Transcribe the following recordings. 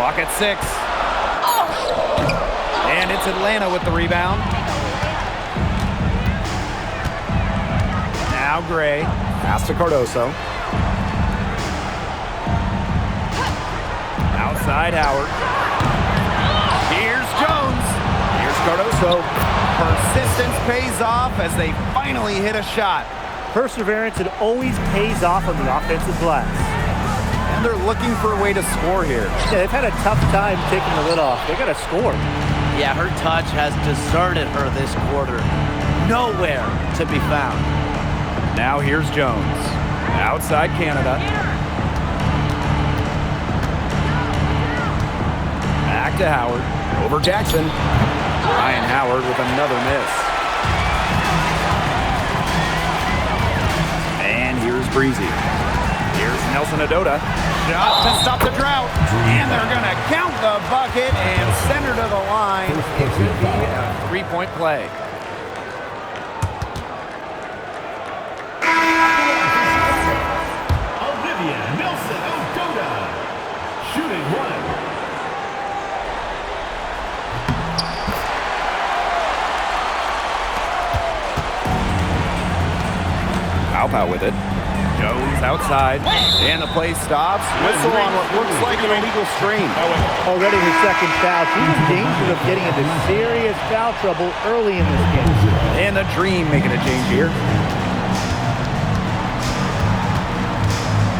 Clock at 6. And it's Atlanta with the rebound. Now Gray. Pass to Cardoso. Outside Howard. Here's Jones. Here's Cardoso. Persistence pays off as they finally hit a shot. Perseverance, it always pays off on the offensive glass. And they're looking for a way to score here. Yeah, they've had a tough time taking the lid off. They got to score. Yeah, her touch has deserted her this quarter. Nowhere to be found. Now here's Jones. Outside Canada. Back to Howard. Over Jackson. Ryan Howard with another miss. And here's Breezy. Here's Nelson Adota. Shot to stop the drought. And they're going to count the bucket and send her to the line. It should be a three-point play. Olivia Nelson Adota, shooting one. Pow with it. Jones outside, and the play stops. Whistle on what looks like an illegal strain. Already her second foul. She's in danger of getting into serious foul trouble early in this game. And the Dream making a change here.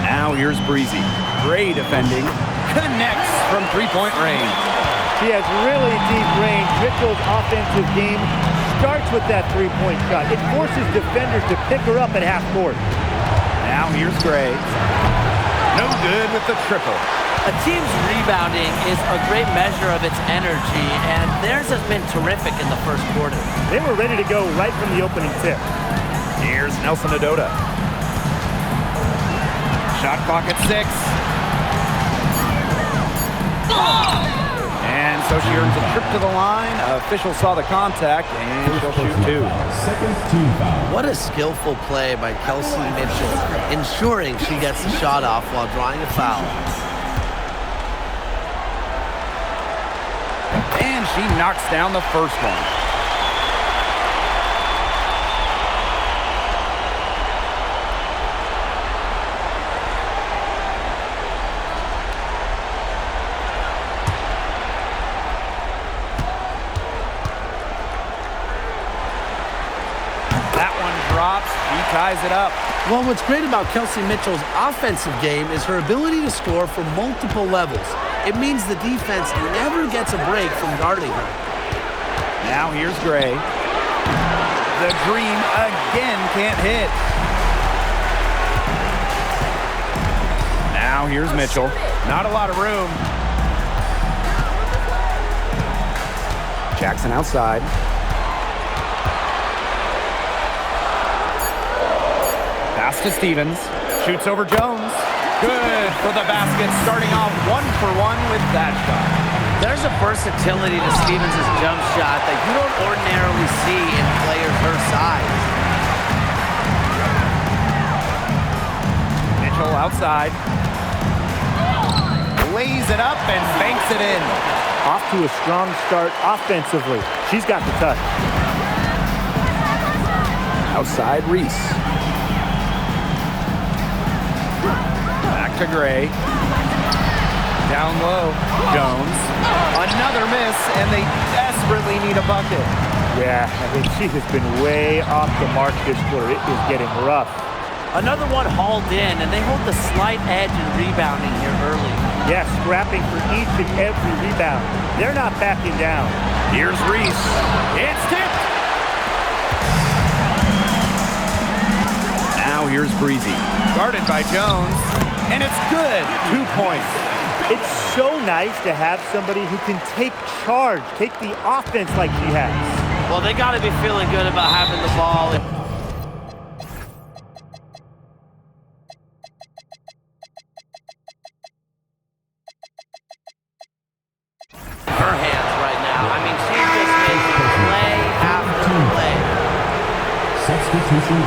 Now here's Breezy. Gray defending. Connects from three-point range. She has really deep range. Mitchell's offensive game starts with that three-point shot. It forces defenders to pick her up at half court. Now here's Gray. No good with the triple. A team's rebounding is a great measure of its energy, and theirs has been terrific in the first quarter. They were ready to go right from the opening tip. Here's Nelson Adota. Shot clock at 6. And so she earns a trip to the line. Officials saw the contact, and she'll shoot 2. Second team foul. What a skillful play by Kelsey Mitchell, ensuring she gets the shot off while drawing a foul. And she knocks down the first one. Ties it up. Well, what's great about Kelsey Mitchell's offensive game is her ability to score from multiple levels. It means the defense never gets a break from guarding her. Now here's Gray. The Dream again can't hit. Now here's Mitchell. Not a lot of room. Jackson outside. Pass to Stevens. Shoots over Jones. Good for the basket, starting off 1-for-1 with that shot. There's a versatility to Stevens' jump shot that you don't ordinarily see in players her size. Mitchell outside. Lays it up and banks it in. Off to a strong start offensively. She's got the touch. Outside Reese. Back to Gray. Down low, Jones. Another miss, and they desperately need a bucket. Yeah, I mean, she has been way off the mark this quarter. It is getting rough. Another one hauled in, and they hold the slight edge in rebounding here early. Yes, scrapping for each and every rebound. They're not backing down. Here's Reese. It's tipped. Now here's Breezy. Guarded by Jones. And it's good. 2 points. It's so nice to have somebody who can take charge, take the offense like she has. Well, they got to be feeling good about having the ball. Her hands right now. I mean, she's just making play after play. Substitution.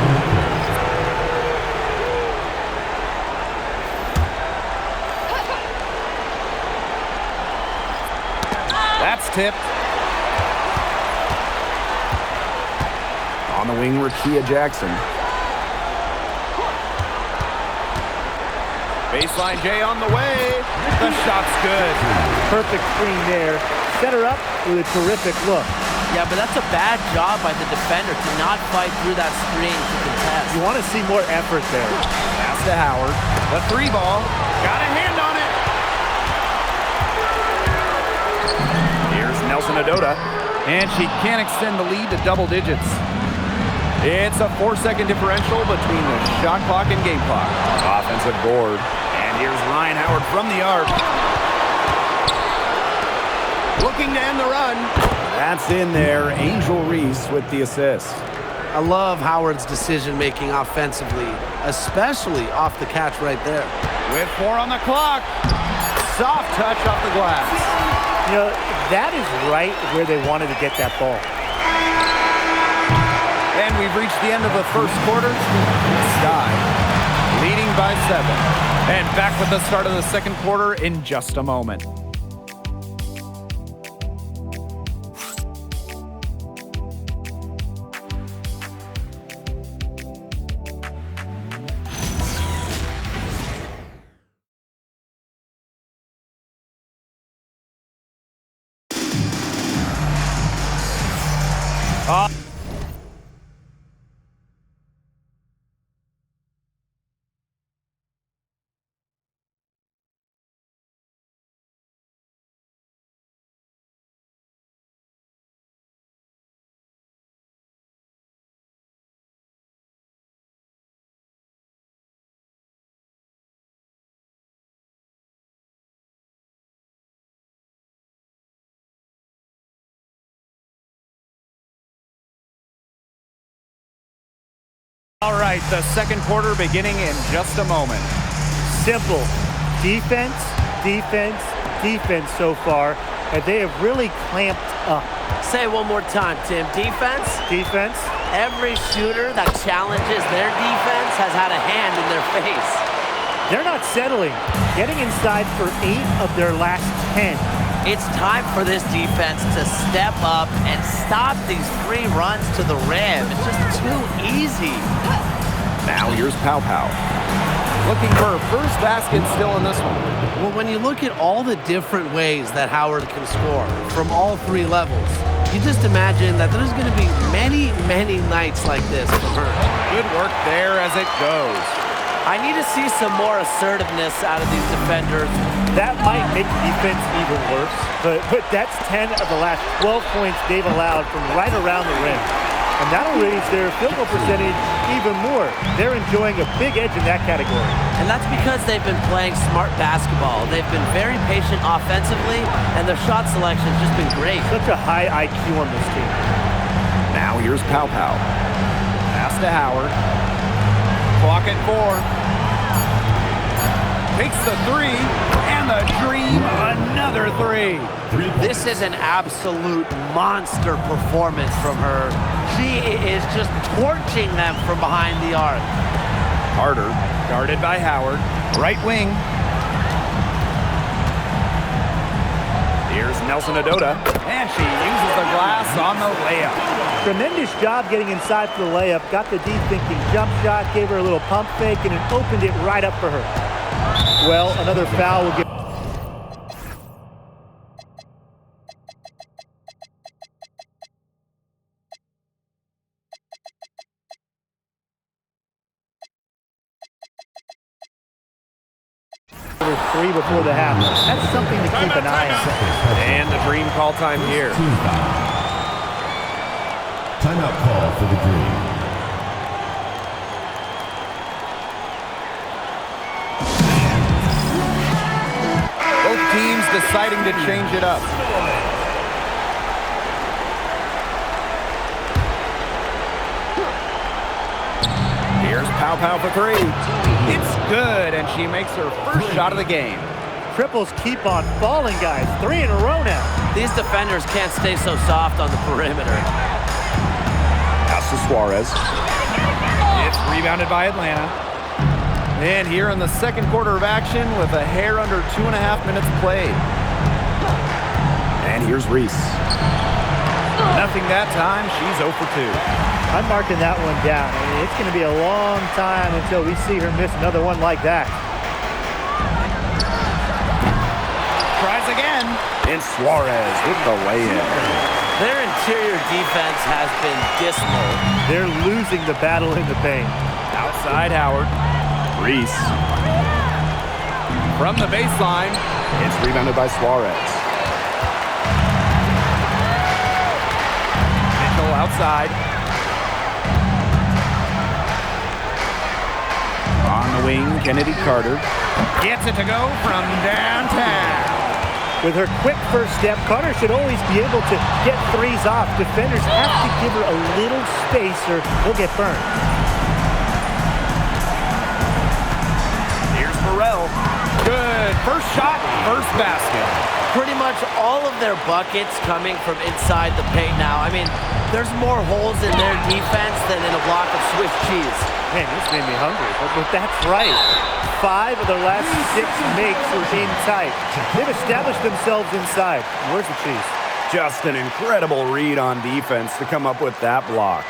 That's tipped. On the wing, Rakia Jackson. Baseline J on the way. The shot's good. Perfect screen there. Set her up with a terrific look. Yeah, but that's a bad job by the defender to not fight through that screen to contest. You want to see more effort there. Pass to Howard. The 3 ball. Got a hand on it. Here's Nelson Adota. And she can't extend the lead to double digits. It's a 4-second differential between the shot clock and game clock. Offensive board. And here's Ryan Howard from the arc. Looking to end the run. That's in there. Angel Reese with the assist. I love Howard's decision-making offensively, especially off the catch right there. With 4 on the clock. Soft touch off the glass. You know, that is right where they wanted to get that ball. And we've reached the end of the first quarter. Sky leading by 7. And back with the start of the second quarter in just a moment. All right, the second quarter beginning in just a moment. Simple. Defense, defense, defense so far. And they have really clamped up. Say it one more time, Tim. Defense? Defense. Every shooter that challenges their defense has had a hand in their face. They're not settling. Getting inside for 8 of their last 10. It's time for this defense to step up and stop these free runs to the rim. It's just too easy. Now here's Pow Pow. Looking for her first basket still in this one. Well, when you look at all the different ways that Howard can score from all 3 levels, you just imagine that there's going to be many, many nights like this from her. Good work there as it goes. I need to see some more assertiveness out of these defenders. That might make defense even worse, but that's 10 of the last 12 points they've allowed from right around the rim. And that'll raise their field goal percentage even more. They're enjoying a big edge in that category. And that's because they've been playing smart basketball. They've been very patient offensively, and their shot selection's just been great. Such a high IQ on this team. Now here's Pow Pow. Pass to Howard. Clock at 4. Takes the 3, and the dream, another 3. This is an absolute monster performance from her. She is just torching them from behind the arc. Carter, guarded by Howard. Right wing. Here's Nelson Adota, and she uses the glass on the layup. Tremendous job getting inside for the layup. Got the deep thinking jump shot, gave her a little pump fake, and it opened it right up for her. Well, another foul will get... Three before the half. That's something to keep an eye on. And the Dream call time here. Team foul. Timeout call for the Dream. Both teams deciding to change it up. Here's Pow Pow for 3. It's good, and she makes her first shot of the game. Triples keep on falling, guys. 3 in a row now. These defenders can't stay so soft on the perimeter. Pass to Suarez. It's rebounded by Atlanta. And here in the second quarter of action with a hair under 2.5 minutes played. And here's Reese. Nothing that time. She's 0 for 2. I'm marking that one down. I mean, it's going to be a long time until we see her miss another one like that. Tries again. And Suarez with the lay-in. Their interior defense has been dismal. They're losing the battle in the paint. Outside Howard. Reese. From the baseline. It's rebounded by Suarez. Mitchell outside. On the wing, Kennedy Carter. Gets it to go from downtown. With her quick first step, Carter should always be able to get threes off. Defenders have to give her a little space or they'll get burned. Here's Burrell. Good. First shot, first basket. Pretty much all of their buckets coming from inside the paint now. I mean, there's more holes in their defense than in a block of Swiss cheese. Man, this made me hungry, but that's right. 5 of their last 6 makes were inside. They've established themselves inside. Where's the cheese? Just an incredible read on defense to come up with that block.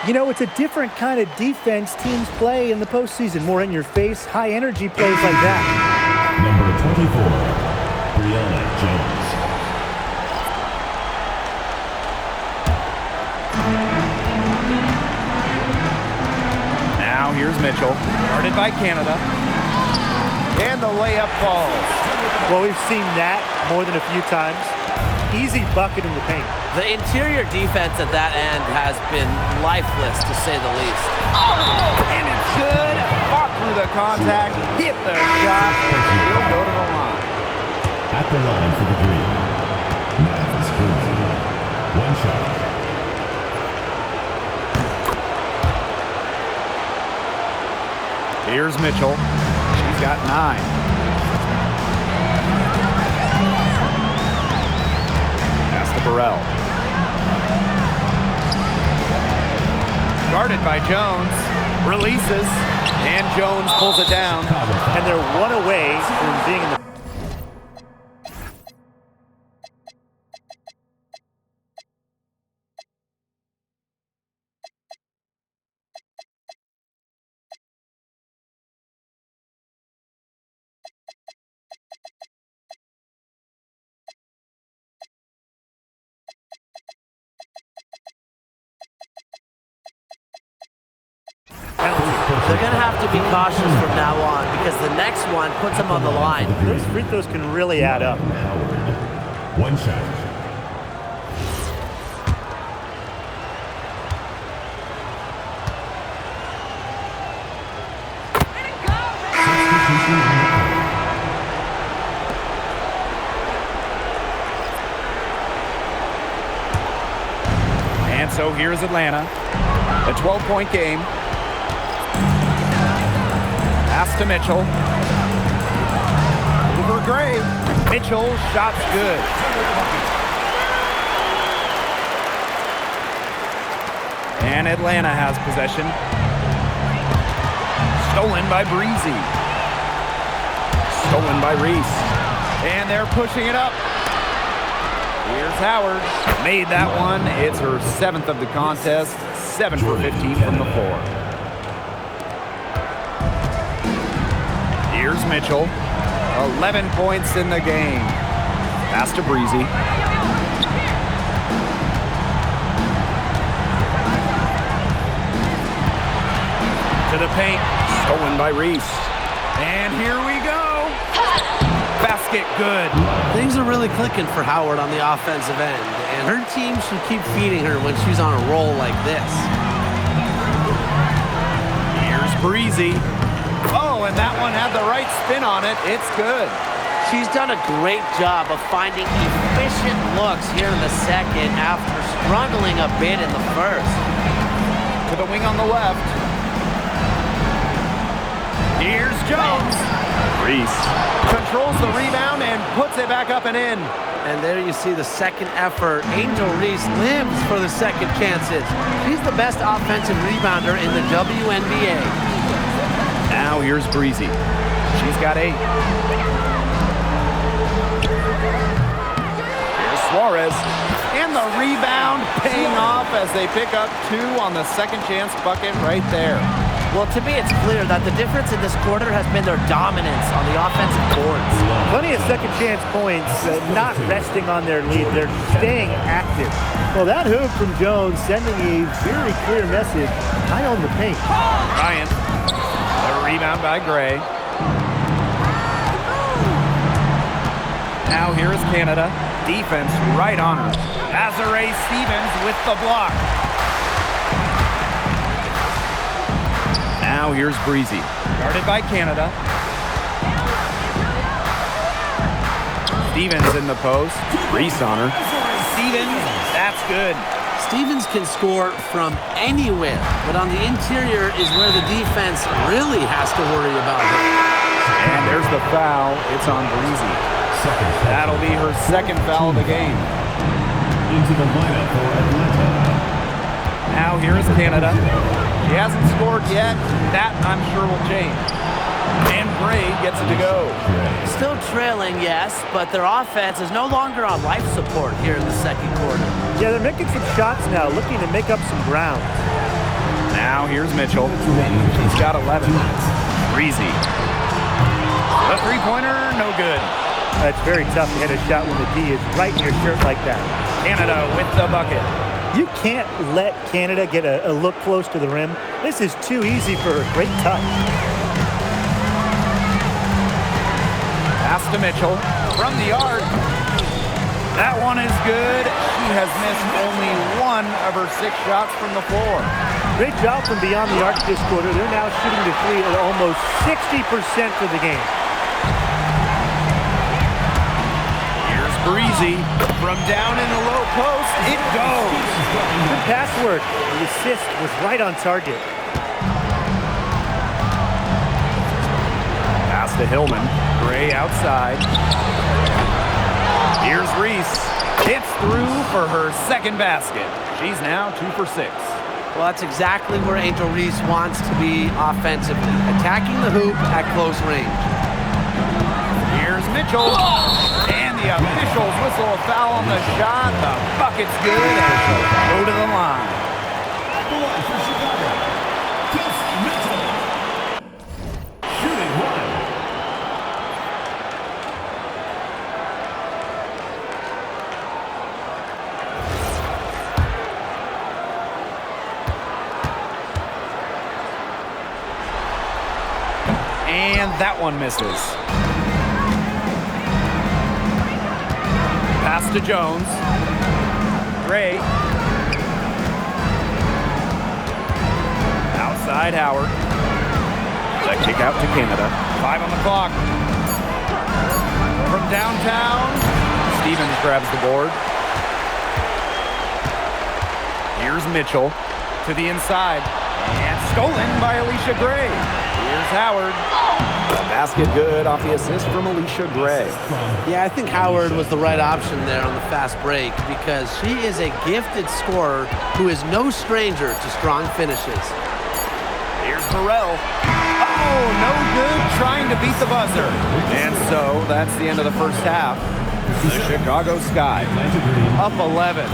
You know, it's a different kind of defense teams play in the postseason. More in your face, high energy plays like that. Number 24, Brianna Jones. Now here's Mitchell, guarded by Canada. And the layup falls. Well, we've seen that more than a few times. Easy bucket in the paint. The interior defense at that end has been lifeless, to say the least. And it's good. Fought through the contact, hit the shot, and she'll go to the line. At the line for the three, Naz Brunsey. One shot. Here's Mitchell. She's got 9. Pass to Burrell. Guarded by Jones. Releases. And Jones pulls it down. And they're one away from being in the... They're going to have to be cautious from now on because the next one puts them on the line. Those free throws can really add up. Howard. One shot. And so here's Atlanta. A 12-point game. Pass to Mitchell. Over Gray. Mitchell, shot's good. And Atlanta has possession. Stolen by Breezy. Stolen by Reese. And they're pushing it up. Here's Howard. Made that one. It's her 7th of the contest. 7 for 15 from the floor. Here's Mitchell. 11 points in the game. Pass to Breezy. To the paint. Stolen by Reese. And here we go. Basket good. Things are really clicking for Howard on the offensive end, and her team should keep feeding her when she's on a roll like this. Here's Breezy. Oh, and that one had the right spin on it. It's good. She's done a great job of finding efficient looks here in the second after struggling a bit in the first. To the wing on the left. Here's Jones. Reese controls the rebound and puts it back up and in. And there you see the second effort. Angel Reese lives for the second chances. She's the best offensive rebounder in the WNBA. Now here's Breezy. She's got 8. Here's Suarez. And the rebound paying off as they pick up 2 on the second chance bucket right there. Well, to me, it's clear that the difference in this quarter has been their dominance on the offensive boards. Plenty of second chance points, not resting on their lead. They're staying active. Well, that hoop from Jones sending a very clear message. I own the paint. Bryant. A rebound by Gray. Now here is Canada. Defense right on her. Azare Stevens with the block. Now here's Breezy. Guarded by Canada. Stevens in the post. Reese on her. Stevens, that's good. Stevens can score from anywhere, but on the interior is where the defense really has to worry about him. And there's the foul. It's on Breezy. That'll be her second foul of the game. Into the lineup for Atlanta. Now here is Canada. She hasn't scored yet. That, I'm sure, will change. And Gray gets it to go. Still trailing, yes, but their offense is no longer on life support here in the second quarter. Yeah, they're making some shots now, looking to make up some ground. Now here's Mitchell. He's got 11. Breezy. The three-pointer, no good. It's very tough to hit a shot when the D is right in your shirt like that. Canada with the bucket. You can't let Canada get a look close to the rim. This is too easy for her. Great touch. Pass to Mitchell from the arc. That one is good. She has missed only 1 of her 6 shots from the floor. Great job from beyond the arc this quarter. They're now shooting the 3 at almost 60% for the game. Here's Breezy from down in the low post. It goes. Good pass work. The assist was right on target. Pass to Hillman. Gray outside. Here's Reese. Hits through for her second basket. She's now 2 for 6. Well, that's exactly where Angel Reese wants to be offensively, attacking the hoop at close range. Here's Mitchell. And the officials whistle a foul on the shot. The bucket's good and she'll go to the line. For Chicago, Chris Mitchell. Shooting 1. And that one misses. Pass to Jones. Gray. Outside Howard. The kick out to Canada. 5 on the clock. From downtown, Stevens grabs the board. Here's Mitchell to the inside. And stolen by Alicia Gray. Here's Howard. The basket good off the assist from Alicia Gray. Yeah, I think Howard was the right option there on the fast break because she is a gifted scorer who is no stranger to strong finishes. Here's Burrell. Oh, no good trying to beat the buzzer. And so that's the end of the first half. The Chicago Sky up 11.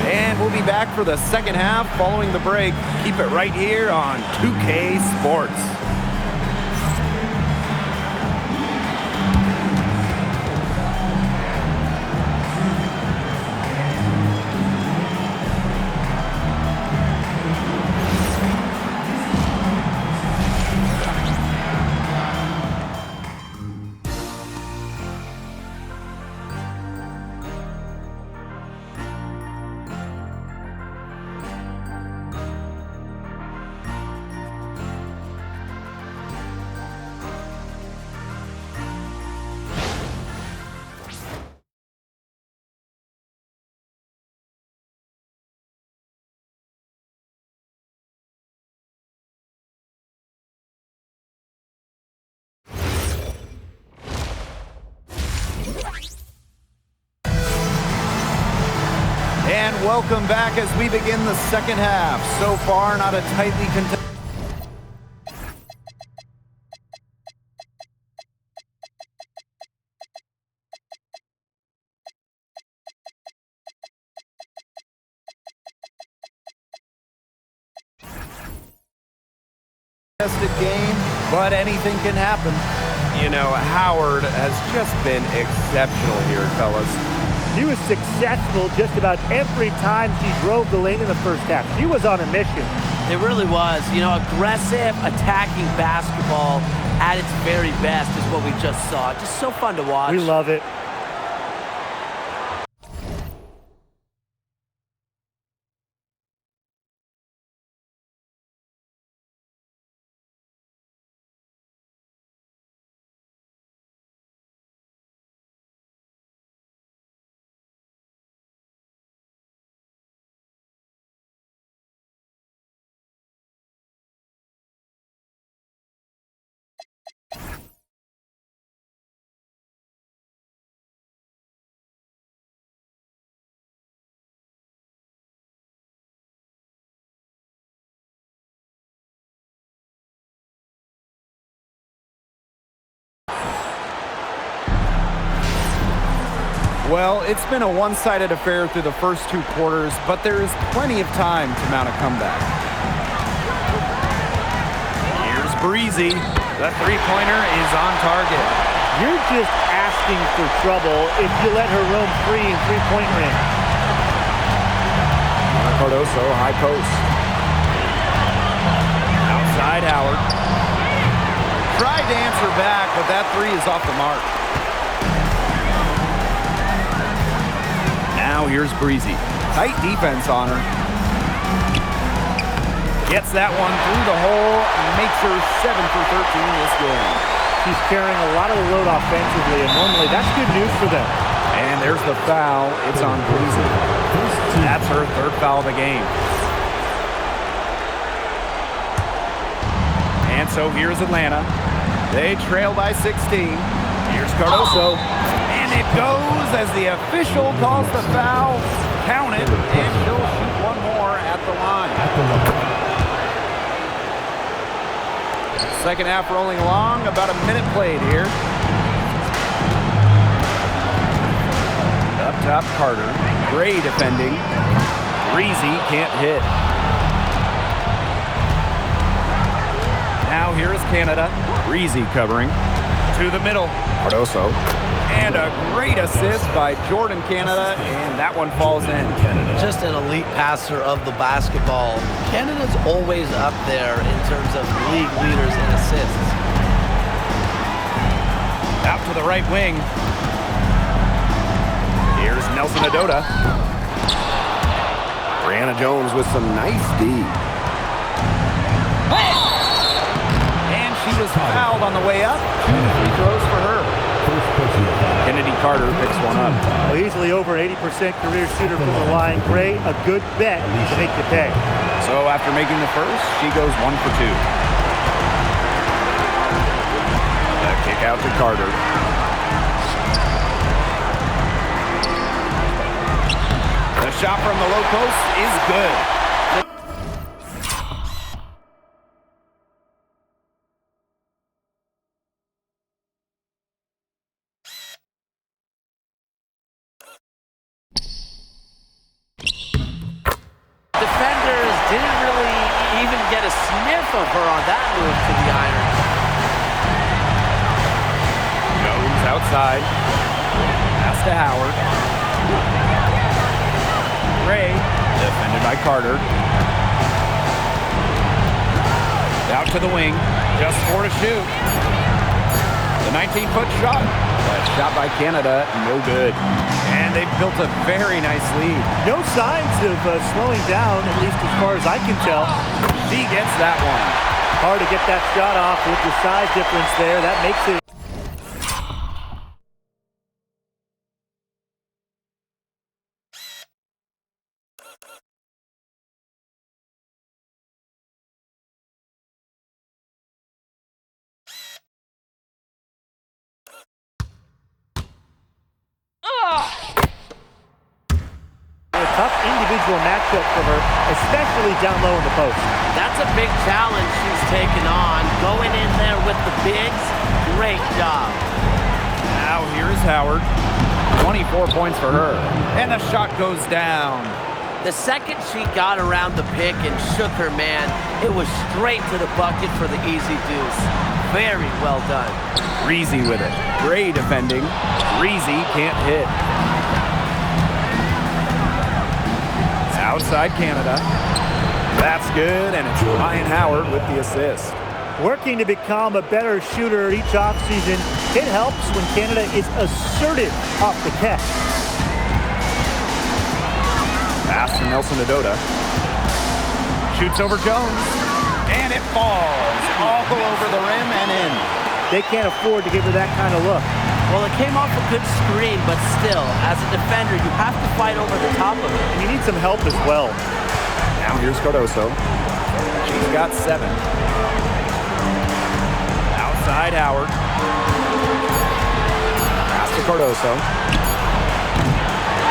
And we'll be back for the second half following the break. Keep it right here on 2K Sports. And welcome back as we begin the second half. So far, not a tightly contested but anything can happen. You know, Howard has just been exceptional here, fellas. He was successful just about every time she drove the lane in the first half. She was on a mission. It really was. You know, aggressive, attacking basketball at its very best is what we just saw. Just so fun to watch. We love it. Well, it's been a one-sided affair through the first 2 quarters, but there's plenty of time to mount a comeback. Here's Breezy. The three-pointer is on target. You're just asking for trouble if you let her roam free in three-point range. Cardoso, high post. Outside Howard. Tried to answer back, but that three is off the mark. Now here's Breezy. Tight defense on her. Gets that one through the hole, makes her 7 for 13 this game. She's carrying a lot of the load offensively, and normally that's good news for them. And there's the foul. It's on Breezy. That's her 3rd foul of the game. And so here's Atlanta. They trail by 16. Here's Cardoso. And it goes as the official calls the foul. Count it, and she'll shoot one more at the line. Second half rolling along, about a minute played here. Up top, Carter. Gray defending. Breezy can't hit. Now here is Canada. Breezy covering. To the middle. Cardoso. And a great assist by Jordan Canada, and that one falls in. Just an elite passer of the basketball. Canada's always up there in terms of league leaders in assists. Out to the right wing. Here's Nelson Adota. Brianna Jones with some nice D. And she was fouled on the way up. 2 free throws for her. Kennedy Carter picks one up. Well, easily over 80% career shooter from the line. Gray, a good bet to make the pay. So after making the first, she goes 1 for 2. The kick out to Carter. The shot from the low post is good. Defenders didn't really even get a sniff of her on that move to the iron. Goes outside. Pass to Howard. Ray, defended by Carter. Out to the wing. Just 4 to shoot. The 19-foot shot. But shot by Canada, no good. And they've built a very nice lead. No signs of slowing down, at least as far as I can tell. She gets that one. Hard to get that shot off with the size difference there. That makes it. A tough individual matchup for her, especially down low in the post. That's a big challenge she's taken on. Going in there with the bigs, great job. Now here's Howard. 24 points for her. And the shot goes down. The second she got around the pick and shook her man, it was straight to the bucket for the easy deuce. Very well done. Breezy with it. Gray defending. Breezy can't hit. Outside Canada. That's good, and it's Ryan Howard with the assist. Working to become a better shooter each offseason, it helps when Canada is assertive off the catch. Pass to Nelson Adota. Shoots over Jones, and it falls all over the rim and in. They can't afford to give her that kind of look. Well, it came off a good screen, but still, as a defender, you have to fight over the top of it. And you need some help as well. Now here's Cardoso. She's got 7. Outside Howard. Pass to Cardoso.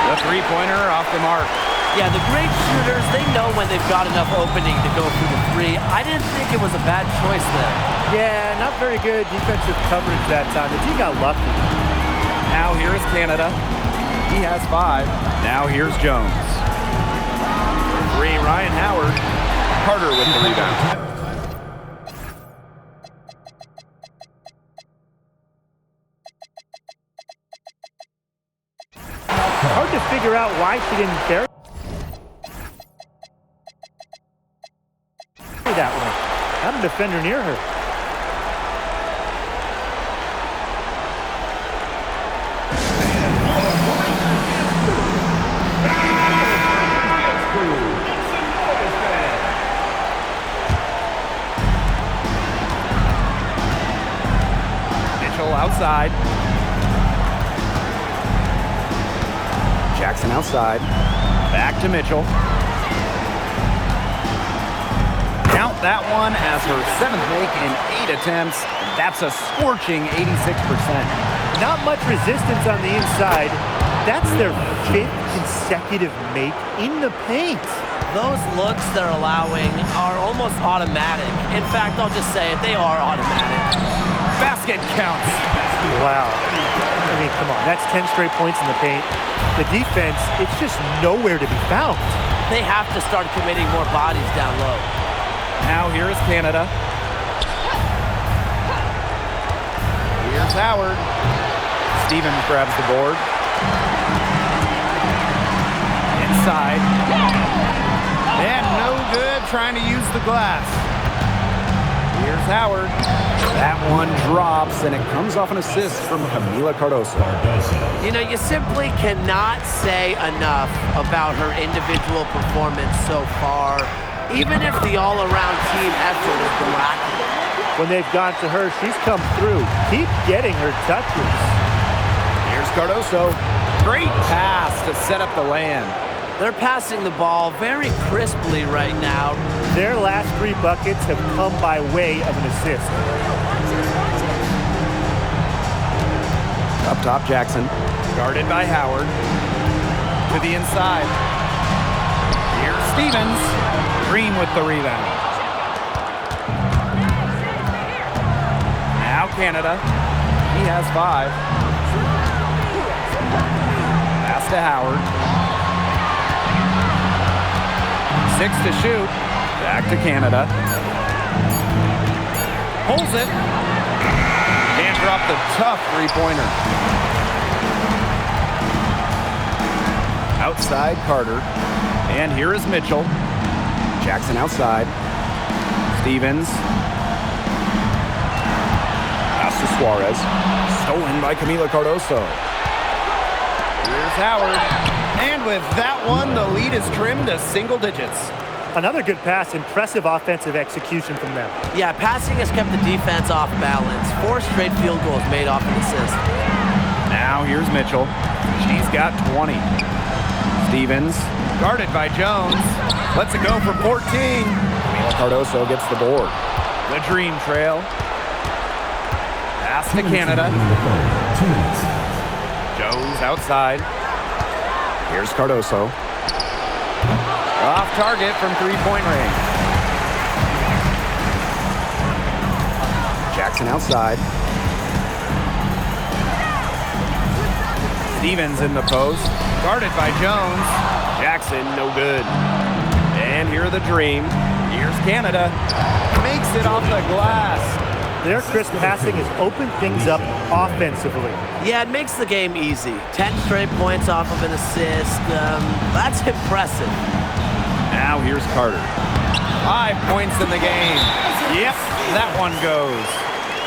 The three-pointer off the mark. Yeah, the great shooters, they know when they've got enough opening to go through the three. I didn't think it was a bad choice there. Yeah, not very good defensive coverage that time. The team got lucky. Now here's Canada. He has 5. Now here's Jones. 3, Ryan Howard. Carter with the rebound. Hard to figure out why she didn't bury that one. Not a defender near her. Mitchell outside. Jackson outside. Back to Mitchell. Count that one as her 7th make in 8 attempts. That's a scorching 86%. Not much resistance on the inside. That's their 5th consecutive make in the paint. Those looks they're allowing are almost automatic. In fact, I'll just say it, they are automatic. Basket counts. Wow. I mean, come on. That's 10 straight points in the paint. The defense, it's just nowhere to be found. They have to start committing more bodies down low. Now here's Canada. Here's Howard. Stevens grabs the board. Inside. And no good trying to use the glass. Here's Howard. That one drops, and it comes off an assist from Kamilla Cardoso. You know, you simply cannot say enough about her individual performance so far, even if the all-around team effort has been lacking. When they've gone to her, she's come through. Keep getting her touches. Here's Cardoso. Great pass to set up the land. They're passing the ball very crisply right now. Their last 3 buckets have come by way of an assist. Up top, Jackson. Guarded by Howard. To the inside. Here's Stevens. Green with the rebound. Now Canada. He has 5. Pass to Howard. 6 to shoot. Back to Canada. Pulls it. Can't drop the tough three-pointer. Outside Carter. And here is Mitchell. Jackson outside. Stevens. Pass to Suarez. Stolen by Kamilla Cardoso. Here's Howard. And with that one, the lead is trimmed to single digits. Another good pass. Impressive offensive execution from them. Yeah, passing has kept the defense off balance. 4 straight field goals made off an assist. Now here's Mitchell. She's got 20. Stevens, guarded by Jones. Lets it go for 14. Kamilla Cardoso gets the board. The dream trail. Pass to Canada. Jones outside. Here's Cardoso. Off target from 3-point range. Jackson outside. Stevens in the post. Guarded by Jones. Jackson, no good. And here the dream. Here's Canada. Makes it off the glass. Their crisp passing has opened things up offensively. Yeah, it makes the game easy. 10 straight points off of an assist. That's impressive. Now here's Carter. 5 points in the game. Yep, that one goes.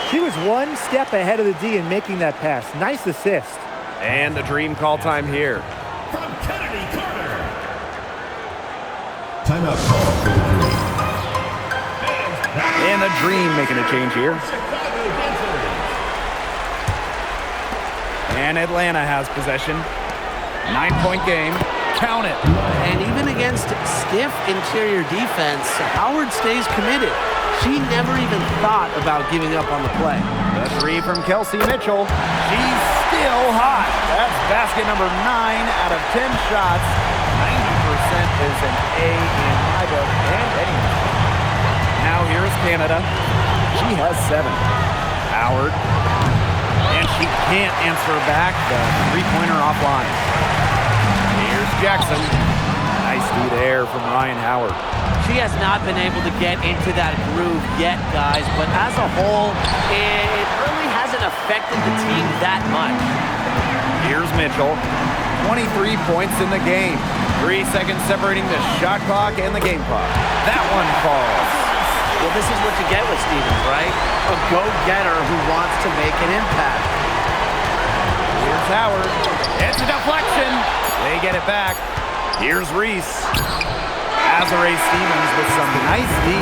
She was one step ahead of the D in making that pass. Nice assist. And the dream call time here. From Kennedy Carter. Timeout call for the Dream. And the dream making a change here. And Atlanta has possession. 9-point game. Count it. And even against stiff interior defense, Howard stays committed. She never even thought about giving up on the play. The three from Kelsey Mitchell. She's still hot. That's basket number 9 out of 10 shots. 90% is an A in my book and anyway. Now here's Canada. She has 7. Howard. And she can't answer back the three-pointer offline. Here's Jackson. Nice D there from Ryan Howard. She has not been able to get into that groove yet, guys, but as a whole, it really hasn't affected the team that much. Here's Mitchell. 23 points in the game. 3 seconds separating the shot clock and the game clock. That one falls. Well, this is what you get with Stevens, right? A go-getter who wants to make an impact. Here's Howard. It's a deflection. They get it back. Here's Reese. Azuré Stevens with some nice D.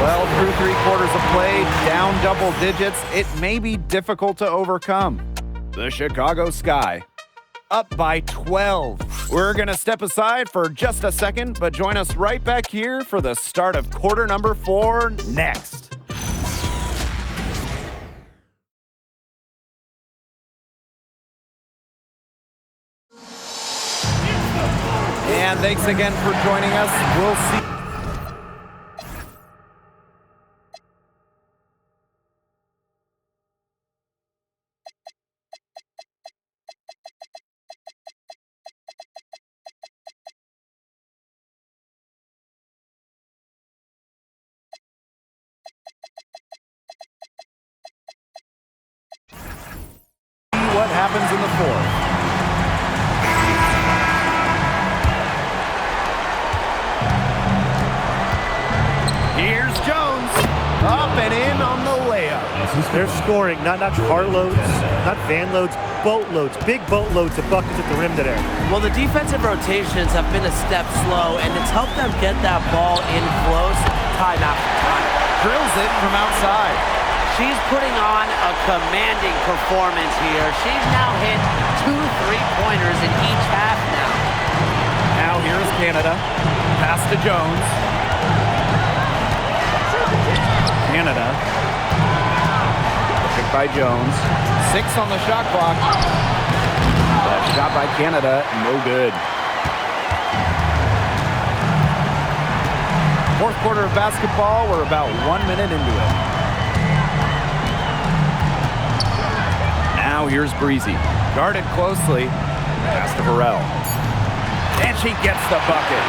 Well, through 3 quarters of play, down double digits. It may be difficult to overcome. The Chicago Sky up by 12. We're going to step aside for just a second, but join us right back here for the start of quarter number 4 next. And thanks again for joining us. We'll see. What happens in the 4th? Here's Jones. Up and in on the layup. They're scoring, not carloads, not van loads, boatloads, big boatloads of buckets at the rim today. Well, the defensive rotations have been a step slow, and it's helped them get that ball in close time after time. Drills it from outside. She's putting on a commanding performance here. She's now hit 2 3-pointers in each half now. Now here's Canada. Pass to Jones. Canada. Picked by Jones. 6 on the shot clock. That shot by Canada, no good. 4th quarter of basketball. We're about 1 minute into it. Now here's Breezy. Guarded closely. Pass to Burrell. And she gets the bucket.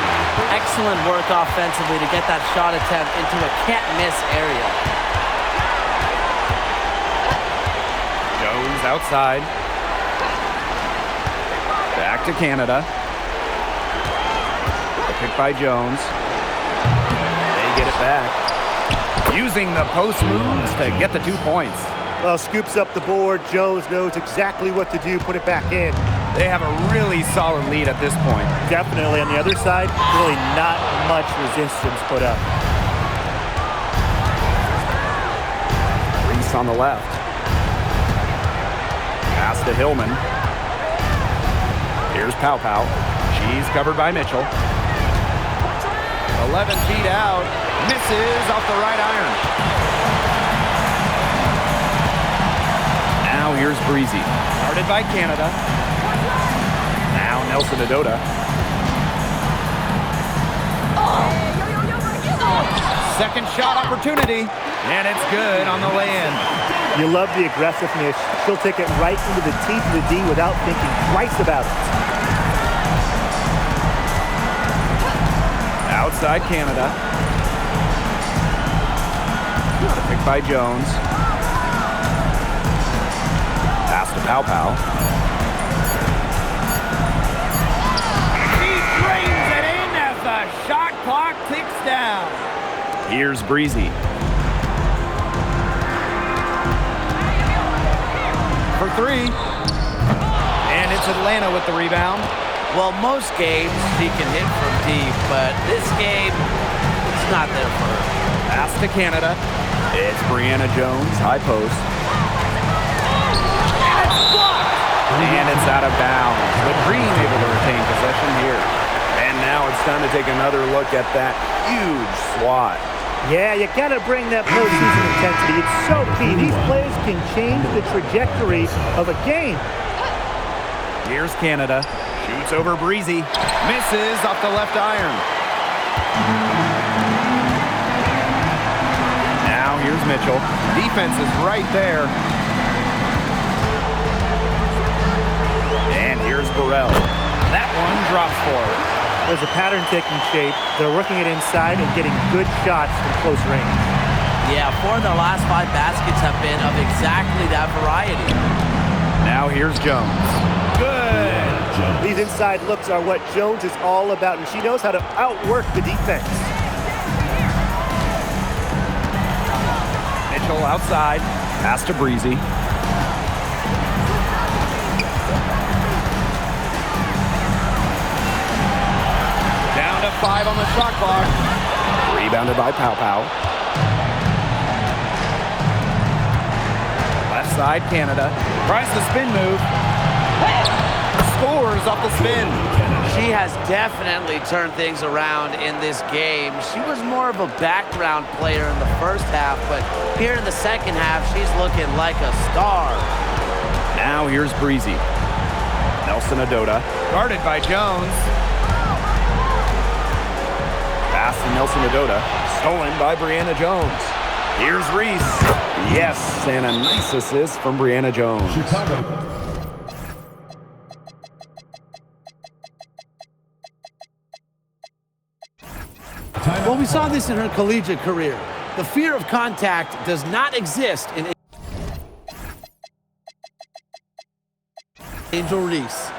Excellent work offensively to get that shot attempt into a can't-miss area. Jones outside. Back to Canada. Picked by Jones. They get it back. Using the post moves to get the 2 points. Well, scoops up the board. Jones knows exactly what to do, put it back in. They have a really solid lead at this point. Definitely. On the other side, really not much resistance put up. Reese on the left. Pass to Hillman. Here's Pow Pow. She's covered by Mitchell. 11 feet out. Misses off the right iron. Now here's Breezy. Guarded by Canada. Now Nelson Adota. Second shot opportunity, and it's good on the lay-in. You love the aggressiveness. She'll take it right into the teeth of the D without thinking twice about it. Outside Canada. Picked by Jones. Pass to Pow Pow. He drains it in as the shot clock ticks down. Here's Breezy. For three. And it's Atlanta with the rebound. Well, most games she can hit from deep, but this game, it's not there for her. Pass to Canada. It's Brianna Jones, high post. And it's blocked! And it's out of bounds. But Green able to retain possession here. And now it's time to take another look at that huge swat. Yeah, you got to bring that postseason intensity. It's so key. These players can change the trajectory of a game. Here's Canada. Shoots over Breezy. Misses off the left iron. Now here's Mitchell. Defense is right there. And here's Burrell. That one drops forward. There's a pattern taking shape. They're working it inside and getting good shots from close range. Yeah, 4 of the last 5 baskets have been of exactly that variety. Now here's Jones. Good. These inside looks are what Jones is all about, and she knows how to outwork the defense. Mitchell outside. Pass to Breezy. Down to 5 on the shot clock. Rebounded by Pow Pow. Left side, Canada. Tries the spin move. Scores off the spin. She has definitely turned things around in this game. She was more of a background player in the first half, but here in the second half, she's looking like a star. Now here's Breezy. Nelson Adota. Guarded by Jones. Pass to Nelson Adota. Stolen by Brianna Jones. Here's Reese. Yes, and a nice assist from Brianna Jones. Chicago. Well, we saw this in her collegiate career. The fear of contact does not exist in Angel Reese.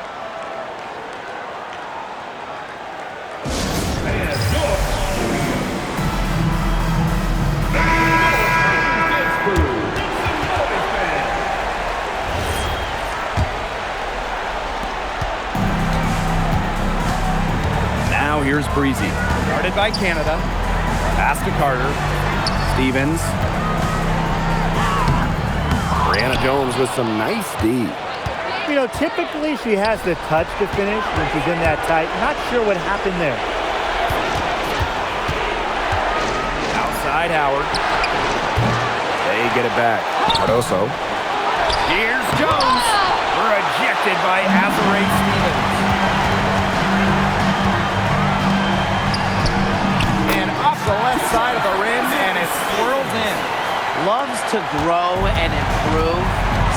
Now here's Breezy. Guarded by Canada. Pass to Carter. Stevens. Brianna Jones with some nice D. You know, typically she has the touch to finish when she's in that tight. Not sure what happened there. Outside Howard. They get it back. Cardoso. Here's Jones. Rejected by Azurá Stevens. And off the left side of the rim, and it swirls in. Loves to grow and improve.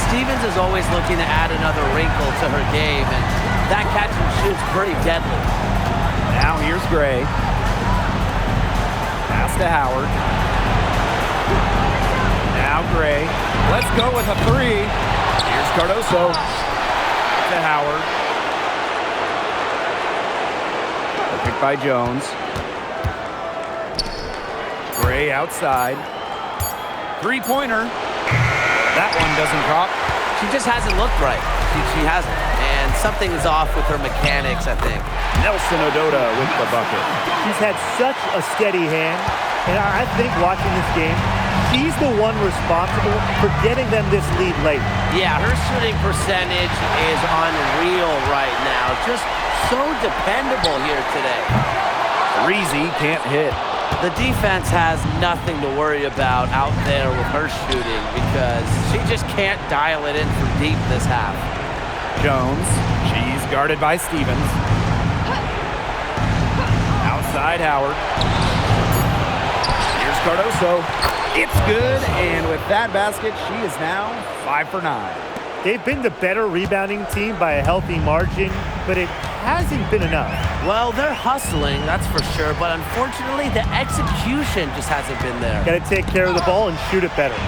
Stevens is always looking to add another wrinkle to her game, and that catch and shoot's pretty deadly. Now here's Gray. Pass to Howard. Now Gray. Let's go with a 3. Here's Cardoso. To Howard. Picked by Jones. Gray outside. Three-pointer. That one doesn't drop. She just hasn't looked right. She hasn't. And something's off with her mechanics, I think. Nelson Adota with the bucket. She's had such a steady hand, and I think watching this game, she's the one responsible for getting them this lead late. Yeah, her shooting percentage is unreal right now. Just so dependable here today. Breezy can't hit. The defense has nothing to worry about out there with her shooting because she just can't dial it in from deep this half. Jones. She's guarded by Stevens. Outside Howard. Here's Cardoso. It's good, and with that basket, she is now 5 for 9. They've been the better rebounding team by a healthy margin, but it hasn't been enough. Well, they're hustling, that's for sure, but unfortunately, the execution just hasn't been there. Got to take care of the ball and shoot it better.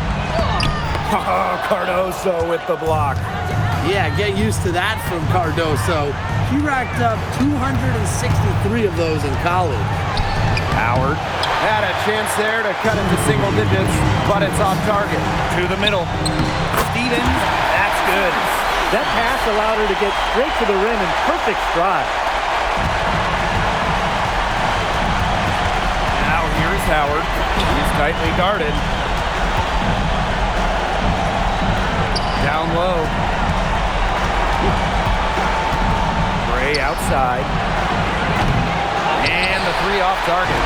Oh, Cardoso with the block. Yeah, get used to that from Cardoso. He racked up 263 of those in college. Howard had a chance there to cut into single digits, but it's off target. To the middle. Stevens, that's good. That pass allowed her to get straight to the rim in perfect stride. Now here's Howard. He's tightly guarded. Down low. Gray outside. And the three off target.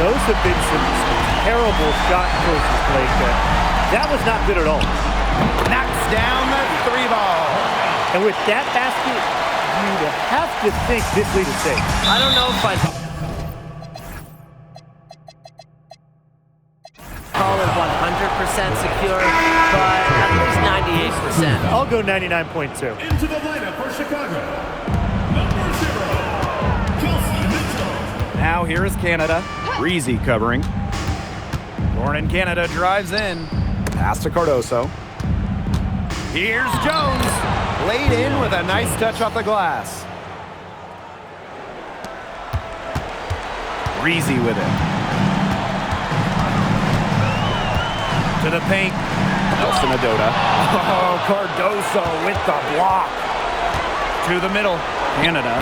Those have been some terrible shot choices, Blake. That was not good at all. Knocks down the three ball. And with that basket, you'd have to think this lead is safe. I don't know if I'd call it 100% secure, but at least 98%. I'll go 99.2. Into the lineup for Chicago. Number 0, Kelsey Mitchell. Now here is Canada. Breezy covering. Gordon Canada drives in. Pass to Cardoso. Here's Jones. Laid in with a nice touch off the glass. Breezy with it. To the paint. Nelson Adota. Oh, Cardoso with the block. To the middle. Canada.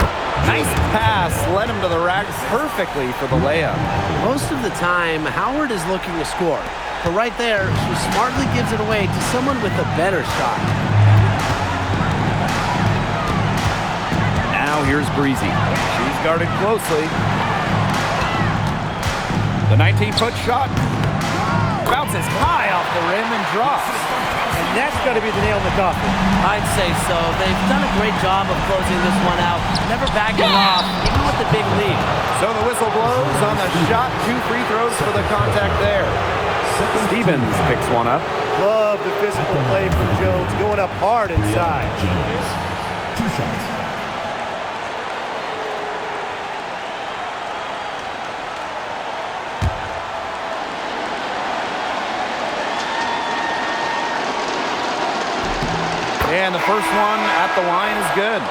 Nice pass. Led him to the rack perfectly for the layup. Most of the time, Howard is looking to score. But right there, she smartly gives it away to someone with a better shot. Now here's Breezy. She's guarded closely. The 19-foot shot bounces high off the rim and drops. And that's got to be the nail in the coffin. I'd say so. They've done a great job of closing this one out, never backing off, even with the big lead. So the whistle blows on the shot. 2 free throws for the contact there. Stevens picks one up. Love the physical play from Jones, going up hard inside. Jones. 2 shots. And the first one at the line is good.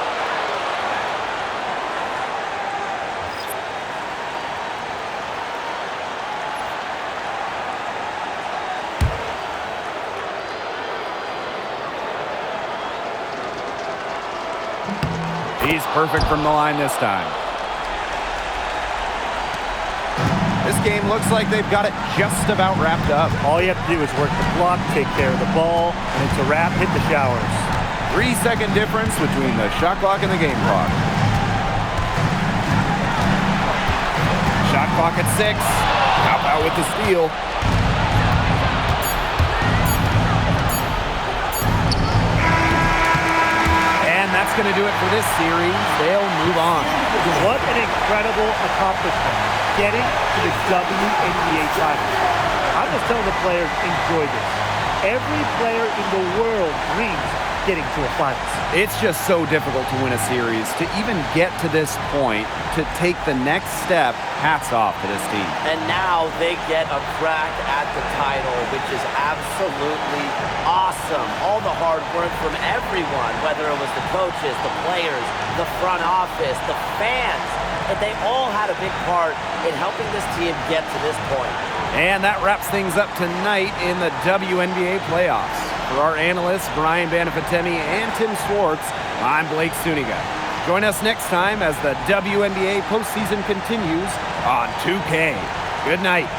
He's perfect from the line this time. This game looks like they've got it just about wrapped up. All you have to do is work the block, take care of the ball, and it's a wrap, hit the showers. 3-second difference between the shot clock and the game clock. Shot clock at 6. How about with the steal? And that's going to do it for this series. They'll move on. What an incredible accomplishment, getting to the WNBA title. I'm just telling the players, enjoy this. Every player in the world dreams getting to a finals. It's just so difficult to win a series. To even get to this point, to take the next step, hats off to this team. And now they get a crack at the title, which is absolutely awesome. All the hard work from everyone, whether it was the coaches, the players, the front office, the fans, and they all had a big part in helping this team get to this point. And that wraps things up tonight in the WNBA playoffs. For our analysts, Brian Banafitemi and Tim Swartz, I'm Blake Suniga. Join us next time as the WNBA postseason continues on 2K. Good night.